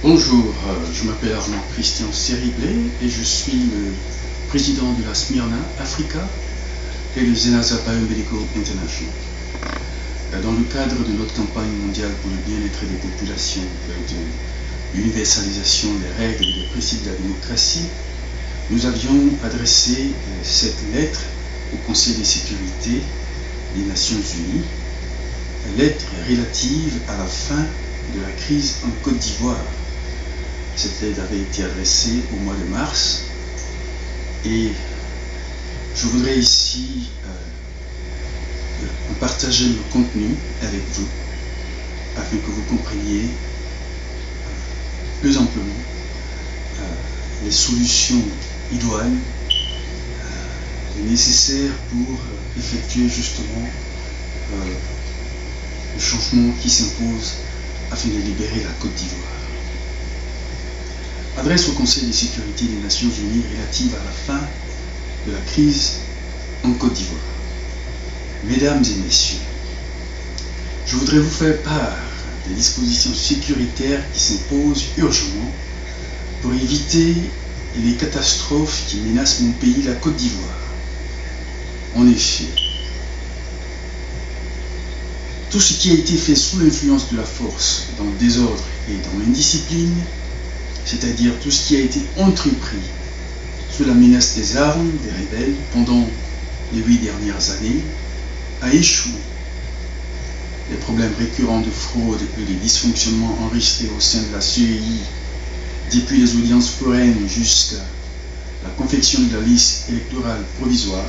Bonjour, je m'appelle Armand Christian Sériblé et je suis le président de la Smyrna Africa et de Zenasa Biomedical International. Dans le cadre de notre campagne mondiale pour le bien-être des populations et de l'universalisation des règles et des principes de la démocratie, nous avions adressé cette lettre au Conseil de sécurité des Nations Unies, lettre relative à la fin de la crise en Côte d'Ivoire. Cette lettre avait été adressée au mois de mars et je voudrais ici partager le contenu avec vous afin que vous compreniez plus amplement les solutions idoines nécessaires pour effectuer justement le changement qui s'impose afin de libérer la Côte d'Ivoire. Adresse au Conseil de sécurité des Nations Unies relative à la fin de la crise en Côte d'Ivoire. Mesdames et messieurs, je voudrais vous faire part des dispositions sécuritaires qui s'imposent urgemment pour éviter les catastrophes qui menacent mon pays, la Côte d'Ivoire. En effet, tout ce qui a été fait sous l'influence de la force, dans le désordre et dans l'indiscipline, c'est-à-dire tout ce qui a été entrepris sous la menace des armes des rebelles pendant les 8 dernières années, a échoué. Les problèmes récurrents de fraude et les dysfonctionnements enregistrés au sein de la CEI, depuis les audiences foraines jusqu'à la confection de la liste électorale provisoire,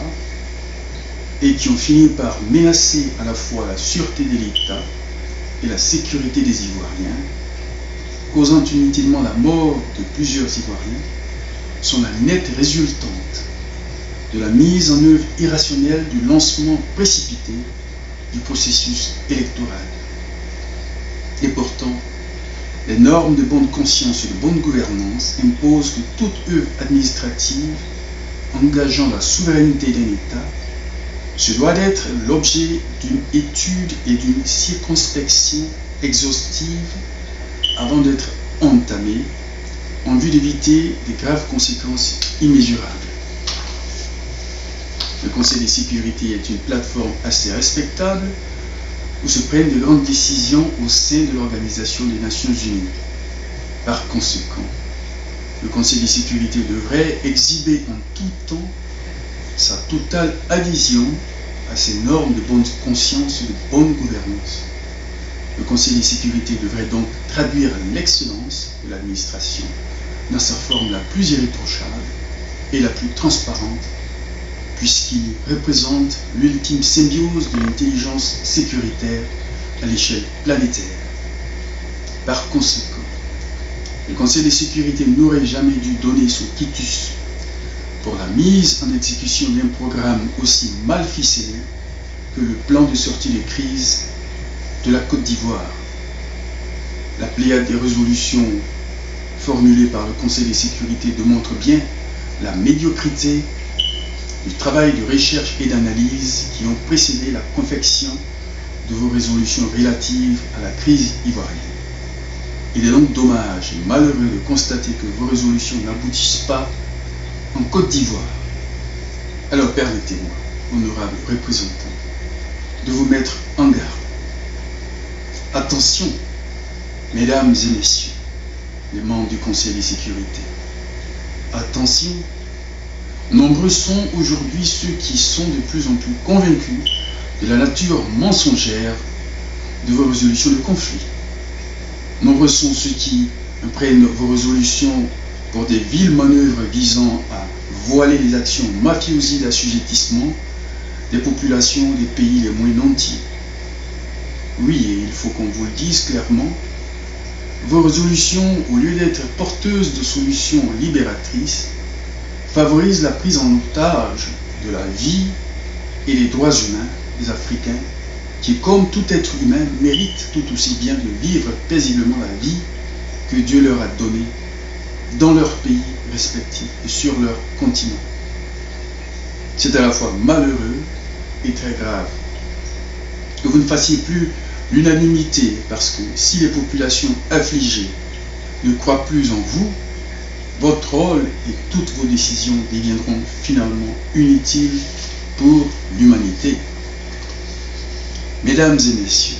et qui ont fini par menacer à la fois la sûreté de l'État et la sécurité des Ivoiriens, causant inutilement la mort de plusieurs Ivoiriens, sont la nette résultante de la mise en œuvre irrationnelle du lancement précipité du processus électoral. Et pourtant, les normes de bonne conscience et de bonne gouvernance imposent que toute œuvre administrative engageant la souveraineté d'un État se doit d'être l'objet d'une étude et d'une circonspection exhaustive avant d'être entamée en vue d'éviter des graves conséquences immésurables. Le Conseil de sécurité est une plateforme assez respectable où se prennent de grandes décisions au sein de l'Organisation des Nations Unies. Par conséquent, le Conseil de sécurité devrait exhiber en tout temps sa totale adhésion à ces normes de bonne conscience et de bonne gouvernance. Le Conseil de sécurité devrait donc traduire l'excellence de l'administration dans sa forme la plus irréprochable et la plus transparente, puisqu'il représente l'ultime symbiose de l'intelligence sécuritaire à l'échelle planétaire. Par conséquent, le Conseil de sécurité n'aurait jamais dû donner son quitus pour la mise en exécution d'un programme aussi mal ficelé que le plan de sortie de crise de la Côte d'Ivoire. La pléiade des résolutions formulées par le Conseil de sécurité démontre bien la médiocrité du travail de recherche et d'analyse qui ont précédé la confection de vos résolutions relatives à la crise ivoirienne. Il est donc dommage et malheureux de constater que vos résolutions n'aboutissent pas en Côte d'Ivoire. Alors permettez-moi, honorables représentants, de vous mettre en garde. Attention, mesdames et messieurs, les membres du Conseil de sécurité. Attention, nombreux sont aujourd'hui ceux qui sont de plus en plus convaincus de la nature mensongère de vos résolutions de conflit. Nombreux sont ceux qui prennent vos résolutions pour des viles manœuvres visant à voiler les actions mafieuses d'assujettissement des populations des pays les moins nantis. Oui, et il faut qu'on vous le dise clairement, vos résolutions, au lieu d'être porteuses de solutions libératrices, favorisent la prise en otage de la vie et des droits humains des Africains qui, comme tout être humain, méritent tout aussi bien de vivre paisiblement la vie que Dieu leur a donnée dans leur pays respectifs et sur leur continent. C'est à la fois malheureux et très grave que vous ne fassiez plus l'unanimité, parce que si les populations affligées ne croit plus en vous, votre rôle et toutes vos décisions deviendront finalement inutiles pour l'humanité. Mesdames et messieurs,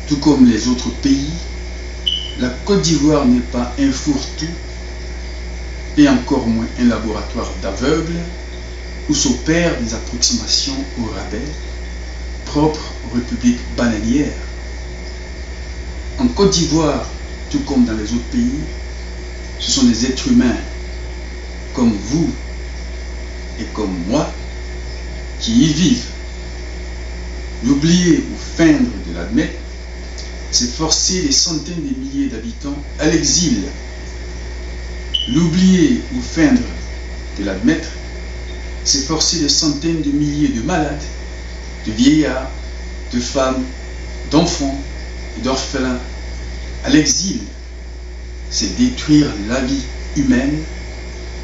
tout comme les autres pays, la Côte d'Ivoire n'est pas un fourre-tout et encore moins un laboratoire d'aveugles où s'opèrent des approximations au rabais propres aux républiques bananières. En Côte d'Ivoire, tout comme dans les autres pays, ce sont des êtres humains comme vous et comme moi qui y vivent. L'oublier ou feindre de l'admettre, c'est forcer des centaines de milliers d'habitants à l'exil. L'oublier ou feindre de l'admettre, c'est forcer des centaines de milliers de malades, de vieillards, de femmes, d'enfants et d'orphelins à l'exil. C'est détruire la vie humaine,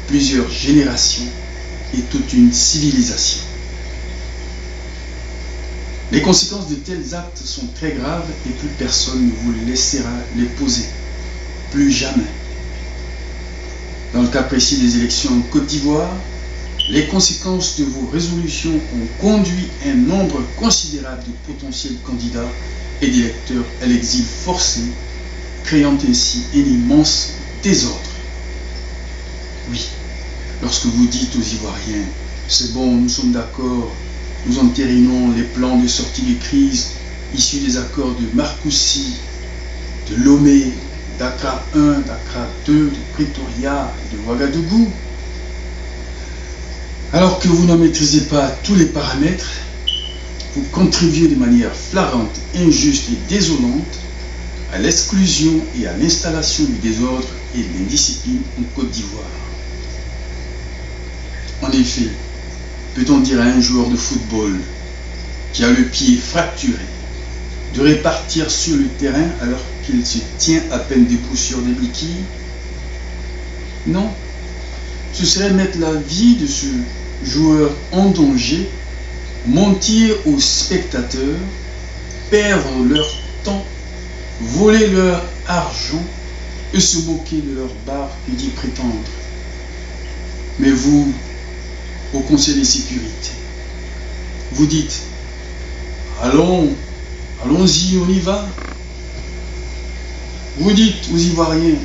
plusieurs générations et toute une civilisation. Les conséquences de tels actes sont très graves et plus personne ne vous laissera les poser. Plus jamais. Dans le cas précis des élections en Côte d'Ivoire, les conséquences de vos résolutions ont conduit un nombre considérable de potentiels candidats et d'électeurs à l'exil forcé, créant ainsi un immense désordre. Oui, lorsque vous dites aux Ivoiriens, c'est bon, nous sommes d'accord, nous entérinons les plans de sortie de crise issus des accords de Marcoussis, de Lomé, d'Accra 1, d'Accra 2, de Pretoria et de Ouagadougou. Alors que vous ne maîtrisez pas tous les paramètres, vous contribuez de manière flagrante, injuste et désolante à l'exclusion et à l'installation du désordre et de l'indiscipline en Côte d'Ivoire. En effet, peut-on dire à un joueur de football qui a le pied fracturé de répartir sur le terrain alors qu'il se tient à peine debout sur des béquilles? Non, ce serait mettre la vie de ce joueur en danger, mentir aux spectateurs, perdre leur temps, voler leur argent et se moquer de leur barre et d'y prétendre. Mais vous, au Conseil de sécurité, vous dites, allons-y, on y va. Vous dites aux Ivoiriens,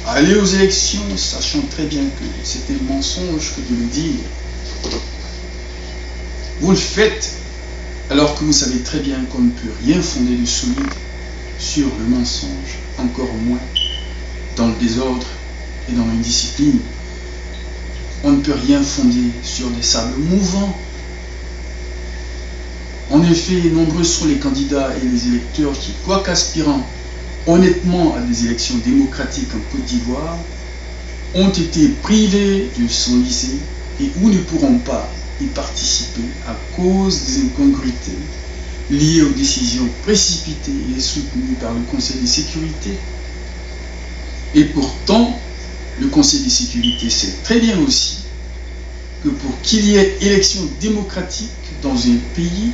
allez aux élections, sachant très bien que c'était un mensonge que de le dire. Vous le faites alors que vous savez très bien qu'on ne peut rien fonder de solide sur le mensonge, encore moins dans le désordre et dans l'indiscipline. On ne peut rien fonder sur des sables mouvants. En effet, nombreux sont les candidats et les électeurs qui, quoique aspirant honnêtement à des élections démocratiques en Côte d'Ivoire, ont été privés de s'enliser et ou ne pourront pas y participer à cause des incongruités liées aux décisions précipitées et soutenues par le Conseil de sécurité. Et pourtant, le Conseil de sécurité sait très bien aussi que pour qu'il y ait élection démocratique dans un pays,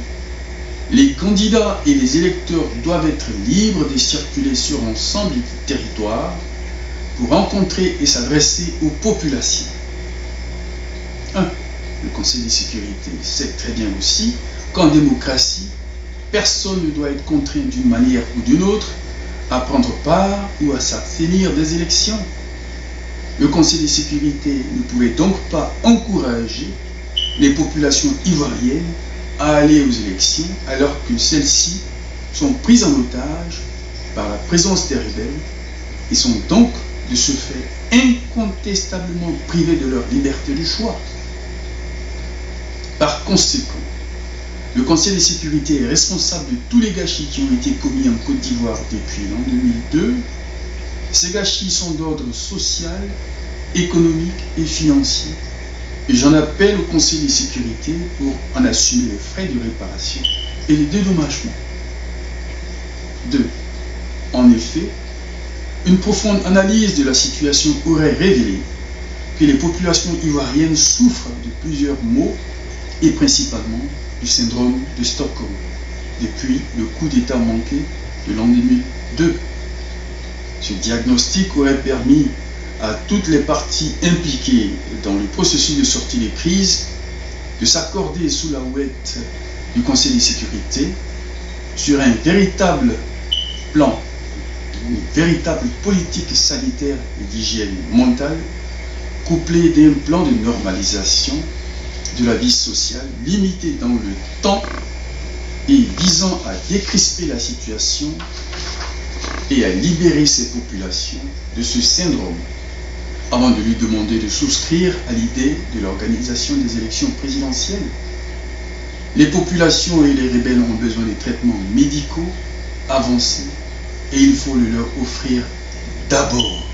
les candidats et les électeurs doivent être libres de circuler sur l'ensemble du territoire pour rencontrer et s'adresser aux populations. Le Conseil de sécurité sait très bien aussi qu'en démocratie, personne ne doit être contraint d'une manière ou d'une autre à prendre part ou à s'abstenir des élections. Le Conseil de sécurité ne pouvait donc pas encourager les populations ivoiriennes à aller aux élections alors que celles-ci sont prises en otage par la présence des rebelles et sont donc de ce fait incontestablement privées de leur liberté de choix. Par conséquent, le Conseil de sécurité est responsable de tous les gâchis qui ont été commis en Côte d'Ivoire depuis l'an 2002. Ces gâchis sont d'ordre social, économique et financier. Et j'en appelle au Conseil de sécurité pour en assumer les frais de réparation et les dédommagements. 2. En effet, une profonde analyse de la situation aurait révélé que les populations ivoiriennes souffrent de plusieurs maux et principalement du syndrome de Stockholm depuis le coup d'État manqué de l'an 2002. Ce diagnostic aurait permis à toutes les parties impliquées dans le processus de sortie de crise de s'accorder sous la houlette du Conseil de sécurité sur un véritable plan, une véritable politique sanitaire et d'hygiène mentale, couplée d'un plan de normalisation de la vie sociale limité dans le temps et visant à décrisper la situation et à libérer ces populations de ce syndrome, avant de lui demander de souscrire à l'idée de l'organisation des élections présidentielles. Les populations et les rebelles ont besoin de traitements médicaux avancés et il faut le leur offrir d'abord.